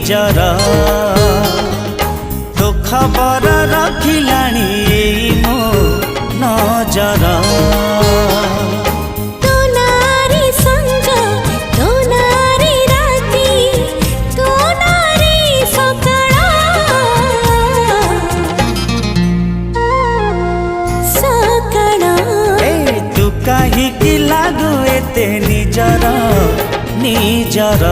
निजर तो खबर रखिलाणी मो नजर कहीं लागू एते निजर निजर।